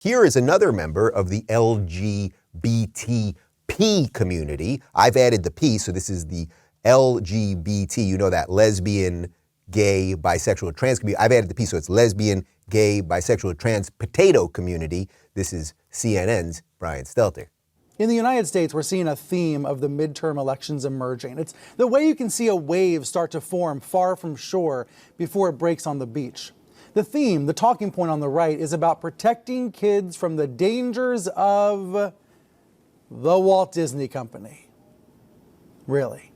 Here is another member of the LGBTP community. I've added the P, so this is the LGBT, you know that, lesbian, gay, bisexual, trans community. I've added the P, so it's lesbian, gay, bisexual, trans, potato community. This is CNN's Brian Stelter. In the United States, we're seeing a theme of the midterm elections emerging. It's the way you can see a wave start to form far from shore before it breaks on the beach. The theme, the talking point on the right, is about protecting kids from the dangers of the Walt Disney Company. Really.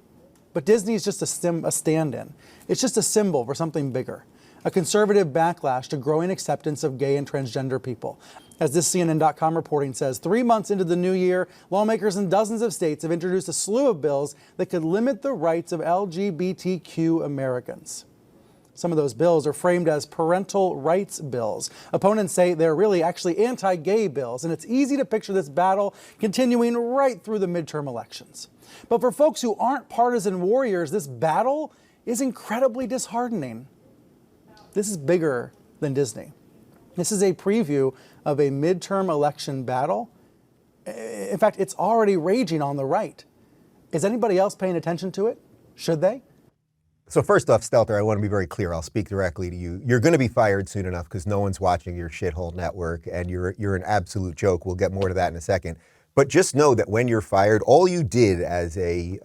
But Disney is just a stand-in. It's just a symbol for something bigger. A conservative backlash to growing acceptance of gay and transgender people. As this CNN.com reporting says, 3 months into the new year, lawmakers in dozens of states have introduced a slew of bills that could limit the rights of LGBTQ Americans. Some of those bills are framed as parental rights bills. Opponents say they're really actually anti-gay bills, and it's easy to picture this battle continuing right through the midterm elections. But for folks who aren't partisan warriors, this battle is incredibly disheartening. This is bigger than Disney. This is a preview of a midterm election battle. In fact, it's already raging on the right. Is anybody else paying attention to it? Should they? So first off, Stelter, I want to be very clear. I'll speak directly to you. You're going to be fired soon enough because no one's watching your shithole network, and you're an absolute joke. We'll get more to that in a second. But just know that when you're fired, all you did as a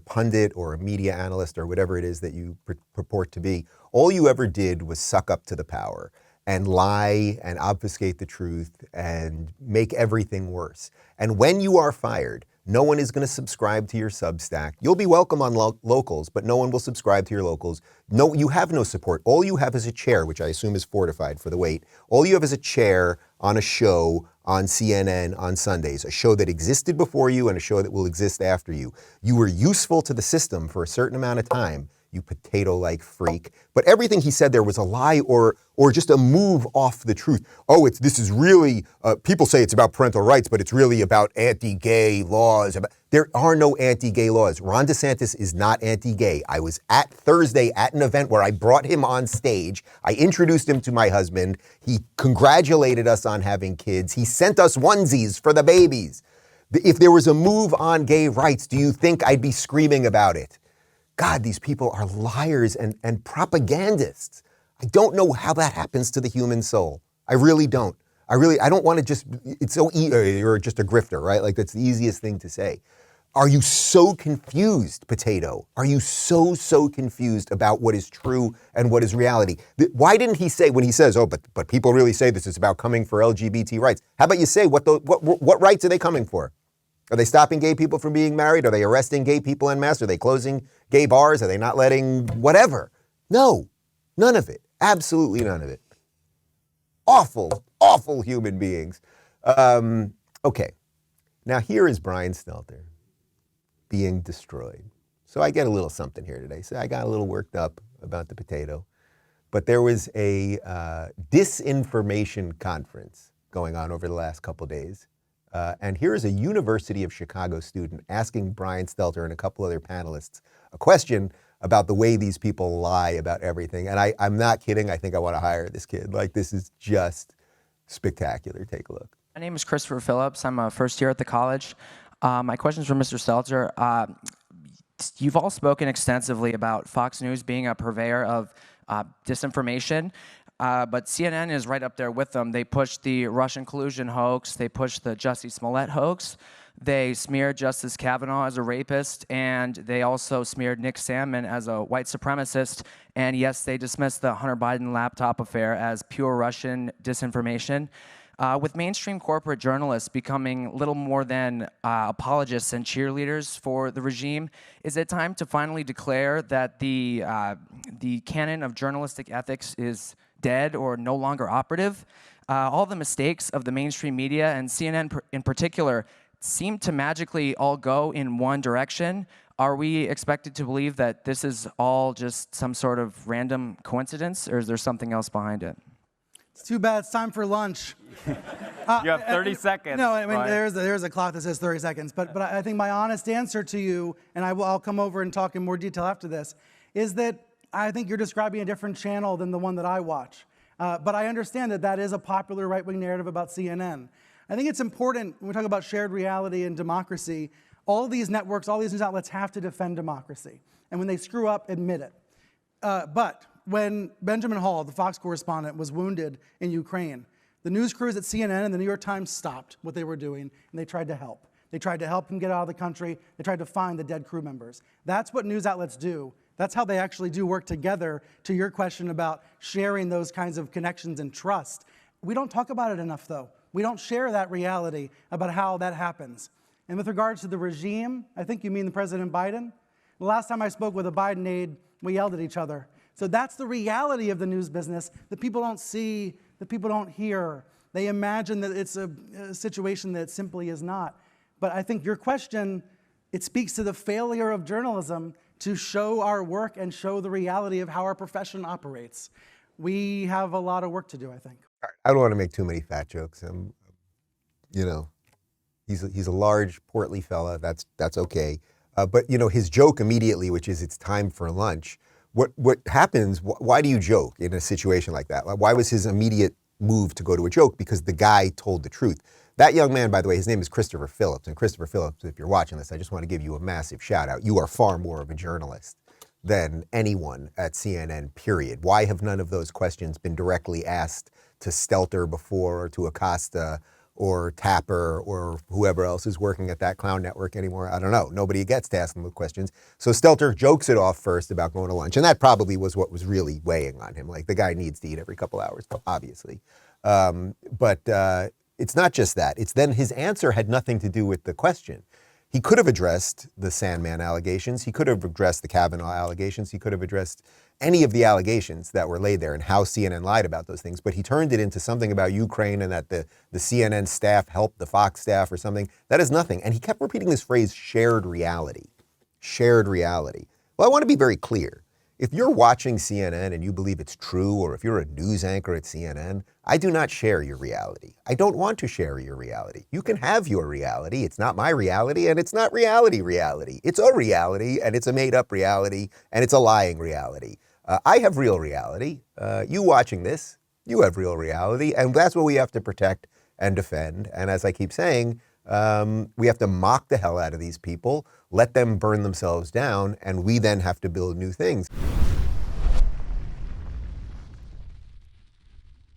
pundit or a media analyst or whatever it is that you purport to be, all you ever did was suck up to the power and lie and obfuscate the truth and make everything worse. And when you are fired, no one is going to subscribe to your Substack. You'll be welcome on locals, but no one will subscribe to your locals. No, you have no support. All you have is a chair, which I assume is fortified for the wait. All you have is a chair on a show on CNN on Sundays, a show that existed before you and a show that will exist after you. You were useful to the system for a certain amount of time, you potato-like freak. But everything he said there was a lie or just a move off the truth. Oh, this is really, people say it's about parental rights, but it's really about anti-gay laws. There are no anti-gay laws. Ron DeSantis is not anti-gay. I was at Thursday at an event where I brought him on stage. I introduced him to my husband. He congratulated us on having kids. He sent us onesies for the babies. If there was a move on gay rights, do you think I'd be screaming about it? God, these people are liars and propagandists. I don't know how that happens to the human soul. I really don't. I don't want to just, it's so easy, you're just a grifter, right? Like that's the easiest thing to say. Are you so confused, potato? Are you so confused about what is true and what is reality? Why didn't he say, when he says, oh, but people really say this is about coming for LGBT rights. How about you say what rights are they coming for? Are they stopping gay people from being married? Are they arresting gay people en masse? Are they closing gay bars? Are they not letting whatever? No, none of it. Absolutely none of it. Awful, awful human beings. Okay, now here is Brian Stelter being destroyed. So I get a little something here today. So I got a little worked up about the potato. But there was a disinformation conference going on over the last couple of days. And here is a University of Chicago student asking Brian Stelter and a couple other panelists a question about the way these people lie about everything. And I'm not kidding. I think I want to hire this kid. Like, this is just spectacular. Take a look. My name is Christopher Phillips. I'm a first year at the college. My question is for Mr. Stelter. You've all spoken extensively about Fox News being a purveyor of disinformation. But CNN is right up there with them. They pushed the Russian collusion hoax. They pushed the Jussie Smollett hoax. They smeared Justice Kavanaugh as a rapist, and they also smeared Nick Sandmann as a white supremacist. And yes, they dismissed the Hunter Biden laptop affair as pure Russian disinformation. With mainstream corporate journalists becoming little more than apologists and cheerleaders for the regime, is it time to finally declare that the canon of journalistic ethics is dead or no longer operative? All the mistakes of the mainstream media, and CNN in particular, seem to magically all go in one direction. Are we expected to believe that this is all just some sort of random coincidence, or is there something else behind it? It's too bad. It's time for lunch. You have 30 seconds. No, I mean, there's a clock that says 30 seconds. But I think my honest answer to you, and I'll come over and talk in more detail after this, is that I think you're describing a different channel than the one that I watch. But I understand that that is a popular right-wing narrative about CNN. I think it's important when we talk about shared reality and democracy, all these networks, all these news outlets have to defend democracy. And when they screw up, admit it. But when Benjamin Hall, the Fox correspondent, was wounded in Ukraine, the news crews at CNN and the New York Times stopped what they were doing, and they tried to help. They tried to help him get out of the country. They tried to find the dead crew members. That's what news outlets do. That's how they actually do work together, to your question about sharing those kinds of connections and trust. We don't talk about it enough, though. We don't share that reality about how that happens. And with regards to the regime, I think you mean the President Biden. The last time I spoke with a Biden aide, we yelled at each other. So that's the reality of the news business that people don't see, that people don't hear. They imagine that it's a situation that it simply is not. But I think your question, it speaks to the failure of journalism to show our work and show the reality of how our profession operates. We have a lot of work to do, I think. I don't want to make too many fat jokes. He's a large, portly fella. That's okay. But his joke immediately, which is it's time for lunch. What happens? Why do you joke in a situation like that? Why was his immediate move to go to a joke? Because the guy told the truth. That young man, by the way, his name is Christopher Phillips. And Christopher Phillips, if you're watching this, I just want to give you a massive shout out. You are far more of a journalist than anyone at CNN, period. Why have none of those questions been directly asked to Stelter before, or to Acosta, or Tapper, or whoever else is working at that clown network anymore? I don't know. Nobody gets to ask them the questions. So Stelter jokes it off first about going to lunch. And that probably was what was really weighing on him. Like, the guy needs to eat every couple hours, obviously. But it's not just that. It's then his answer had nothing to do with the question. He could have addressed the Sandman allegations. He could have addressed the Kavanaugh allegations. He could have addressed any of the allegations that were laid there and how CNN lied about those things. But he turned it into something about Ukraine and that the CNN staff helped the Fox staff or something. That is nothing. And he kept repeating this phrase, shared reality. Shared reality. Well, I want to be very clear. If you're watching CNN and you believe it's true, or if you're a news anchor at CNN, I do not share your reality. I don't want to share your reality. You can have your reality. It's not my reality, and it's not reality. It's a reality, and it's a made-up reality, and it's a lying reality. I have real reality. You watching this, you have real reality, and that's what we have to protect and defend. And as I keep saying, we have to mock the hell out of these people, let them burn themselves down, and we then have to build new things.